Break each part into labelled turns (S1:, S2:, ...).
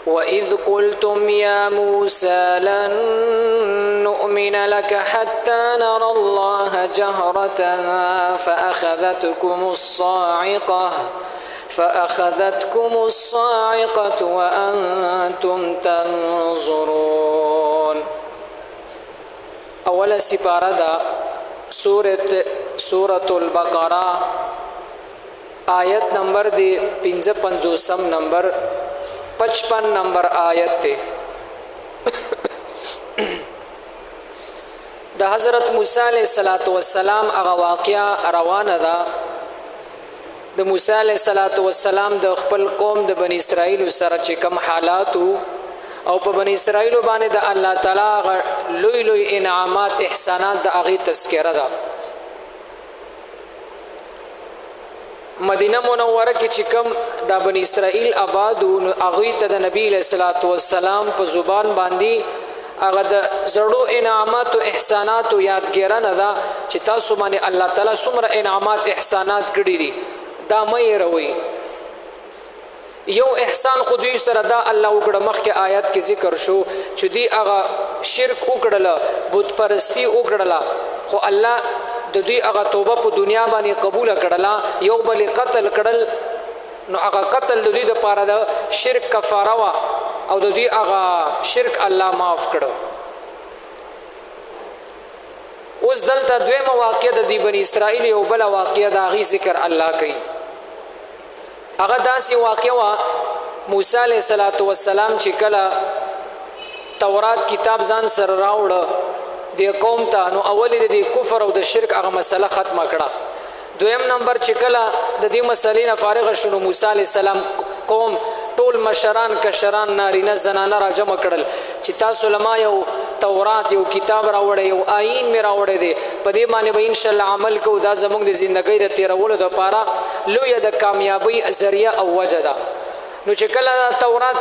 S1: وَإِذْ قُلْتُمْ يَا مُوسَى لَن نُّؤْمِنَ لَكَ حَتَّى نَرَى اللَّهَ جَهْرَةً فأخذتكم الصاعقة وأنتم تنظرون. أول سپارہ دا سورة البقرہ آیت نمبر دی 55 نمبر 55 نمبر آیت تے دا حضرت موسی علیہ السلام اغا واقعہ روانه دا د موسی علیہ السلام د خپل قوم د بنی اسرائیل سره چې کوم حالات او په بنی اسرائیل باندې د الله تعالی لوی لوی انعامات احسانات د اغه تذکرہ ده. مدینه منوره کې چې کوم د بنی اسرائیل آباد او اغه ته د نبی صلی الله علیه وسلم په زبان باندې هغه د زړو انعامات او احسانات او یادګیرانه ده چې تاسو باندې الله تعالی څومره انعامات احسانات کړی دي دا مې روي. یو احسان خودی سره دا الله وګړه مخکې آیات کې ذکر شو چې دی هغه شرک وکړله بت پرستی وکړله خو الله د دوی هغه توبه په دنیا باندې قبول کړله یو بل قتل کړل نو هغه قتل د دوی لپاره د شرک کفاره وا او د دوی هغه شرک الله معاف کړو. اوس دلته دویمه واقعه د بنی اسرائیل یو بل واقعه د غي ذکر الله کوي. هغه داسې واقعه وا موسی علیہ السلام چې کله تورات کتاب ځان سره راوړ د قوم ته نو اول د کفر او د شرک هغه مسله ختمه کړه. دویم نمبر چې کله د دې مسلې نه فارغ شونه موسی علیہ السلام قوم ټول مشران کشران نارینه زنانه را جمع کړل چې تاسو لما یو تورات یو کتاب راوړی یو آیین می راوړی دی په دې باندې به ان شاء الله عمل کوو دا زموږ د ژوندۍ د تیرولو لپاره لوی د کامیابی ذریعہ او وجه ده. نو چې کله تورات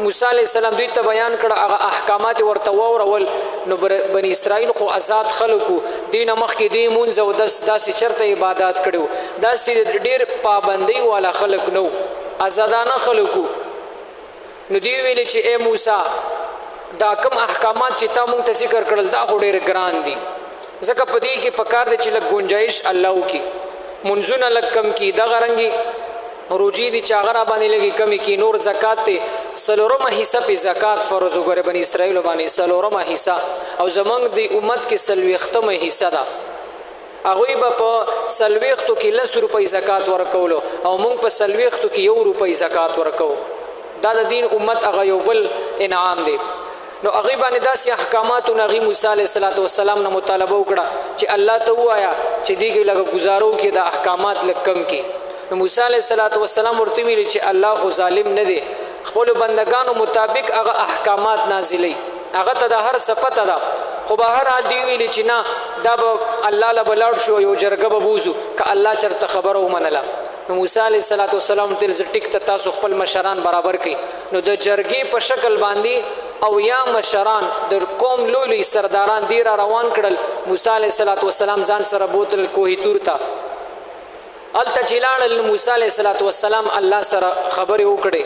S1: موسی علیہ السلام دوی ته بیان کړه هغه احکامات ورته وورول نو بنی اسرائیل خو آزاد خلکو دین مخکې دی مونږ او داسې چرته عبادت کړو داسې ډیر پابندۍ والا خلک نو آزادانه خلکو. نو دی ویل چې اے موسی دا کوم احکامات چې تا مونږ ته ذکر کړل دا خو ډیر ګران دي ځکه په دې کې پکار دي چې لږ گنجائش الله وکي منځونه لږ کم کی دا غرنګي روجی دي چاغرا باندې لګي کمی کی نور زکات ته سلورمه حصہ په زکات فرض وګره بنی اسرائیل باندې سلورمه حصہ او زمنګ دی امت کې سلويختمه حصہ ده هغه به په سلويختو کې 10 روپۍ زکات ورکولو او مونږ په سلويختو کې 1 روپۍ زکات ورکو دا د دین امت هغه یو بل انعام دی. نو هغه باندې داسې احکامات او نغی موسی علیہ السلام نه مطالبه وکړه چې الله ته وایا چې دیګه لګ گزارو کې د احکامات لکم کې. نو موسی علیہ السلام ورته ویل چې الله خو ظالم نه دی خپل بندگانو مطابق هغه احکامات نازلې هغه ته د هر صفته ده خو به هر حال دی ویل چې نه دا به الله له بلاړ شو یو جرګه به بوزو ک الله چرته خبره ومنله. نو موسی علیہ السلام تل ټیک ته تاسو خپل مشران برابر کړي نو د جرګې په شکل باندې او یا مشران د قوم لوی سرداران دی را روان کړل. موسی علیہ السلام ځان سره بوتل کوهی تور ته التجلال موسی علیہ السلام الله سره خبرې وکړي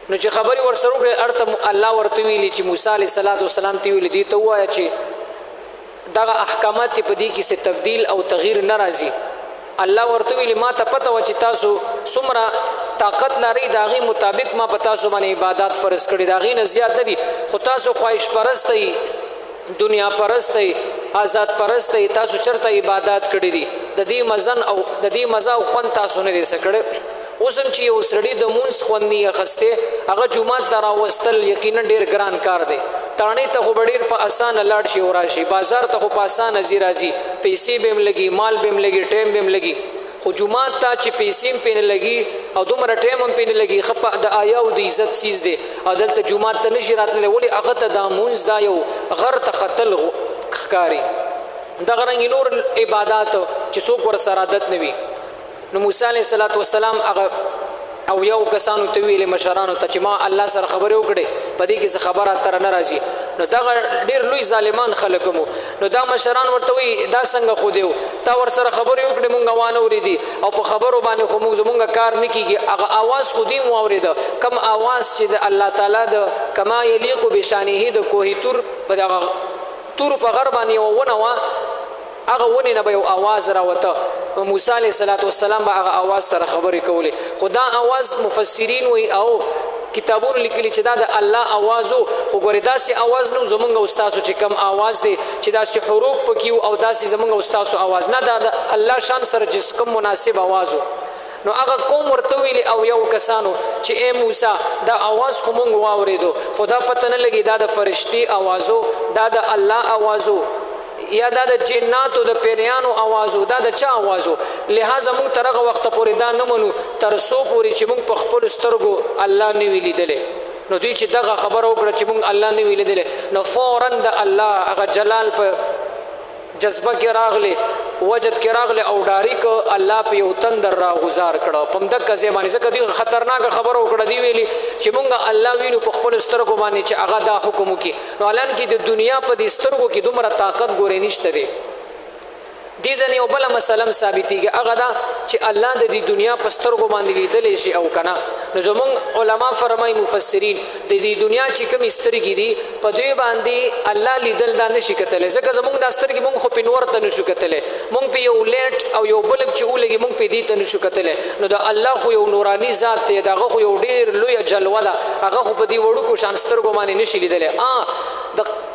S1: نو چې خبرې ورسره وکړي ارته الله ورته ویلي چې موسی علیہ السلام تی ویل دي ته وایا چې دغه احکامات په دې کې څه تبديل او تغییر ناراضي. الله ورته ویلي ما ته پته و چې تاسو څومره طاقت لري داغي مطابق ما پتا سو باندې عبادت فرض کړی داغي نه زیات نه دي خو تاسو خواهش پرست ای دنیا پرست ای آزاد پرست ای تاسو چرته عبادت کړی دي د دې مزن او د دې مزه او خون تاسو نه دي سکړه. اوسم چې یو سړی د مونږ خوندې اخسته هغه جمعه ته راوستل یقینا ډیر ګران کار دی. تانی ته خو ډیر په اسان لاړ شي او راشي بازار ته خو په اسان ازیرازي پیسې بهم لګي مال بهم لګي ټیم بهم لګي خو جمعه ته چې پیسې پېنه لګي او دومره ټیم هم پېنه لګي خپه د آیا او د عزت سیز دی عدالت جمعه ته نشي راتللی ولی هغه ته د مونږ دا یو غر ته خطل ښکاری دا غرنګ نور عبادت چې څوک ور سره عادت نوي. نو موسی علیہ السلام هغه او یو کسانو ته ویل مشرانو ته چې ما الله سره خبرې وکړې پدې کې څه خبره تر نه راځي نو دا ډېر لوی ظالمان خلک مو نو دا مشران ورته وی دا څنګه خو دیو تا ور سره خبرې وکړې مونږ وانه اوریدي او په خبرو باندې خو مونږ زمونږ کار نه کیږي هغه आवाज خو دې مو اورېده کم आवाज چې د الله تعالی د کما یلیق بشانه د کوه تور په دغه تور په غر باندې ونه وا هغه ونی نه به یو आवाज راوته موسی علیه السلام به هغه आवाज سره خبرې کولې خدا आवाज مفسرین وی او کتابونو لیکلي چې دا د الله आवाज خو ګورې داسې आवाज نو زمونږ استادو چې کم आवाज دی چې داسې حروف پکې او داسې زمونږ استادو आवाज نه دا د الله شان سره چې کوم مناسب आवाज نو هغه قوم ورته ویلي او یو کسانو چې اے موسی دا आवाज خو مونږ واورېدو خدا پته نه لګي دا د فرشتي आवाजو دا د الله आवाजو یا دا د جناتو د پیریانو आवाजو دا د چا आवाजو لہذا موږ ترغه وخت پورې دا نه منو تر سو پورې چې موږ په خپل سترګو الله نه ویلیدل نو دوی چې دغه خبر وکړه چې موږ الله نه ویلیدل نو فورا د الله هغه جلال په جذبه کې راغله وجد کې راغله او ډاریک الله په یو تندر را غزار کړه پم د کزه باندې ځکه دی خطرناک خبر وکړه دی ویلي چې مونږ الله وینو په خپل سترګو باندې چې هغه دا حکم وکي نو الان کې د دنیا په دې سترګو کې دومره طاقت ګورې نشته دی دې ځنې یو بل مسله ثابتېږي هغه دا چې الله د دې دنیا په سترګو باندې لیدلی شي او کنه نو زمونږ علما فرمایي مفسرین د دې دنیا چې کوم سترګې دي په دوی باندې الله لیدل دا نشي کتلی ځکه زمونږ د سترګې مونږ خو په نور ته نشو کتلی مونږ په یو لیټ او یو بلب چې ولګي مونږ په دې ته نشو کتلی نو د الله خو یو نوراني ذات دی دغه خو یو ډیر لوی جلوه ده هغه خو په دې وړوکو شان سترګو باندې نشي لیدلی د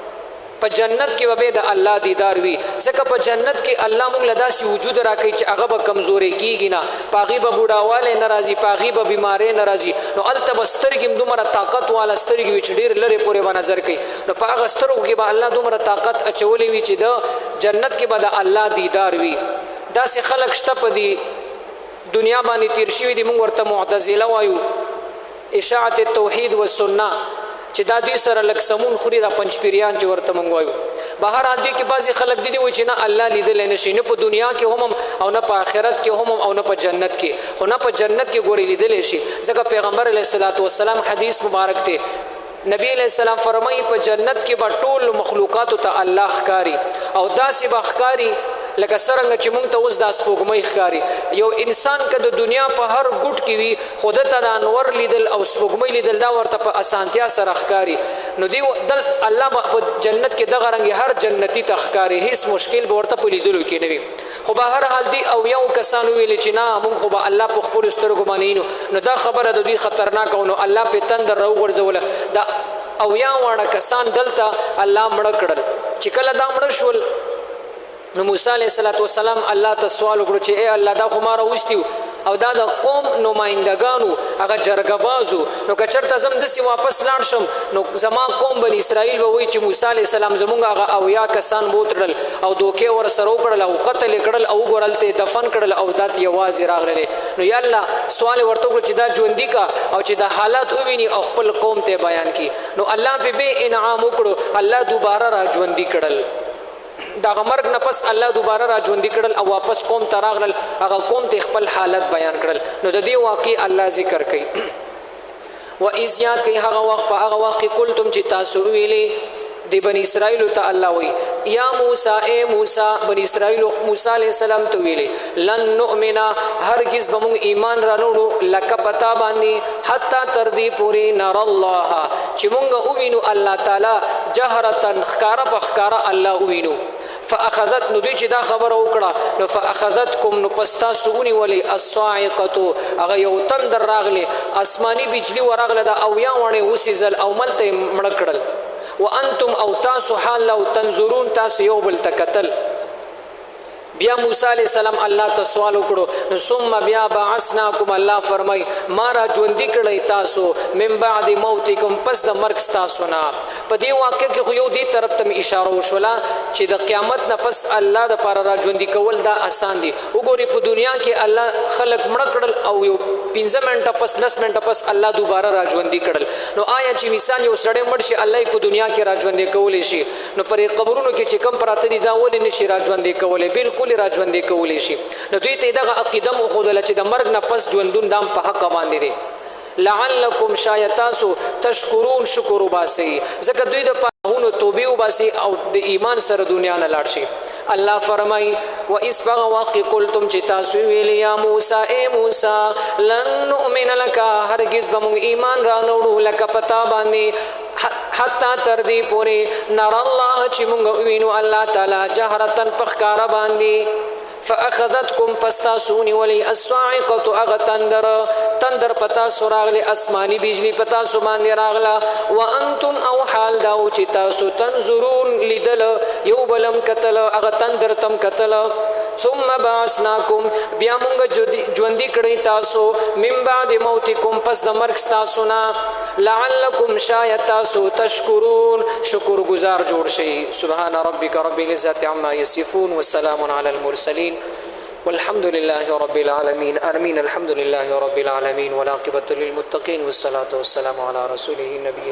S1: په جنت کې به د الله دیدار وي ځکه په جنت کې الله موږ له داسې وجود راکوي چې هغه به کمزوري کیږي نه پاغي به بوډاواله ناراضي پاغي به بیماری ناراضي نو الته بسترګم دومره طاقت والا سترګې وي چې ډیر لري پورې به نظر کوي نو په هغه سترګو کې به الله دومره طاقت اچولې وي چې د جنت کې به د الله دیدار وي داسې خلک شته په دې دنیا باندې تیر شوي دي موږ ورته معتزله وایو اشاعت التوحید والسنه چې دا دوی سره لک سمون خوري دا پنځپیریان چې ورته مونږ وایو بهر حال دي کې بعضی خلک دي وای چې نه الله لیدل نه شي نه په دنیا کې هم او نه په آخرت کې هم او نه په جنت کې خو نه په جنت کې ګوري لیدل شي ځکه پیغمبر علیه السلام حدیث مبارک ته نبی علیہ السلام فرمایي په جنت کې به ټول مخلوقات ته الله ښکاری او داسې به ښکاری لکه څنګه چې مونږ ته اوس د سپوږمۍ ښکاری یو انسان که د دنیا په هر ګوټ کې وي خود ته د انور لیدل او سپوږمۍ لیدل دا ورته په اسانتیا سره ښکاری نو دی دل الله په جنت کې دغه رنګ هر جنتی ته ښکاری هیڅ مشکل به ورته په لیدلو کې نه وي خو به هر حال دی او یو کسان ویل چې نه مونږ خو به الله په خپل سترګو باندې نو دا خبره د دوی خطرناک او نو الله په تندر راو ورزول دا او یا وړه کسان دلته الله مړ کړل چې کله دا مړ شول نو موسی علیه السلام الله ته سوال وکړ چې اے الله دا خو ما راوستیو او دا د قوم نمائندگانو هغه جرګبازو نو که چرته زم دسی واپس لاړ شم نو زما قوم بنی اسرائیل به وایي چې موسی علیه السلام زمونږ هغه او یا کسان بوتړل او دوکې ور سره وکړل او قتل کړل او ګورلته دفن کړل او دات یوازې راغله نو یا الله سوال ورته وکړ چې دا ژوندۍ کا او چې د حالات وویني او خپل قوم ته بیان کی نو الله به انعام وکړو الله دوباره را ژوندۍ کړل دا مرګ نه پس الله دوباره را ژوندۍ کړل او واپس قوم ته راغلل هغه قوم ته خپل حالت بیان کړل نو د دې واقع الله ذکر کوي و اذ یاد کوي هغه وخت په هغه وخت کې قلتم چې تاسو ویلي دی بنی اسرائیل ته الله وی یا موسی اے موسی بنی اسرائیل موسی علیہ السلام ته ویلي لن نؤمن هرگز بمون ایمان رانوړو لکه پتا باندې حتا تر دې پوری نر الله چې مونږ ووینو الله تعالی جهرتن خکارا بخکارا الله ووینو فاخذت نو دوی چې دا خبره وکړه نو فاخذتکم نو پستا سونی ولی الصاعقه هغه یو تندر راغلی آسمانی بجلی ورغله دا او یا ونه وسیزل او ملته مړ کړل وانتم او تاسو حال لو تنظرون تاسو یو بل تکتل بیا موسی علیہ السلام الله ته سوال وکړو ثم بیا بعثناکم الله فرمای ما را ژوندۍ کړی تاسو من بعد موتکم پس د مرګ تاسو نه په دې واقع کې خو یو دې طرف ته اشاره وشوله چې د قیامت نه پس الله د پر را ژوندۍ کول دا آسان دي وګوري په دنیا کې الله خلق مړ کړل او یو 15 منټه پس 10 منټه پس الله دوباره را ژوندۍ کړل نو آیا چې مثال یو سړی مړ شي الله په دنیا کې را ژوندۍ کولې شي نو پر قبرونو کې چې کم پراته دي دا ولې نشي را ژوندۍ کولې بالکل را ژوندۍ کولې شي نو دوی ته دغه عقیده مو خو دل چې د مرګ نه پس ژوندون دام په حق باندې دي لعلکم شاید تاسو تشکرون شکر وباسئ ځکه دوی د پاهونو توبې وباسي او د ایمان سره دنیا نه لاړ شي الله فرمای و اس بغ وقت قلتم چې تاسو ویل یا موسی اے موسی لن نؤمن لك هرگز به موږ ایمان را نوړو لکه پتا باندې حتا تر دې پورې نر الله چې موږ وینو الله تعالی جهرتن پخکار باندې فاخذتكم پستاسونی ولی الصاعقه اغ تندر پتا سراغلی اسمانی بجلی پتا سو باندې راغلا وانتم او حال داو چې تاسو تنظرون لیدل یو بلم قتل اغ تندر تم قتل ثم بعثناکم بیا مونږ ژوندۍ کړی تاسو من بعد موتکم پس د مرګ تاسو نه لعلکم شاید تاسو تشکرون شکر گزار جوړ شئ سبحان ربک رب العزة عما یصفون والسلام علی المرسلین والحمد لله رب العالمين آمين الحمد لله رب العالمين والعاقبة للمتقين والصلاة والسلام على رسوله النبي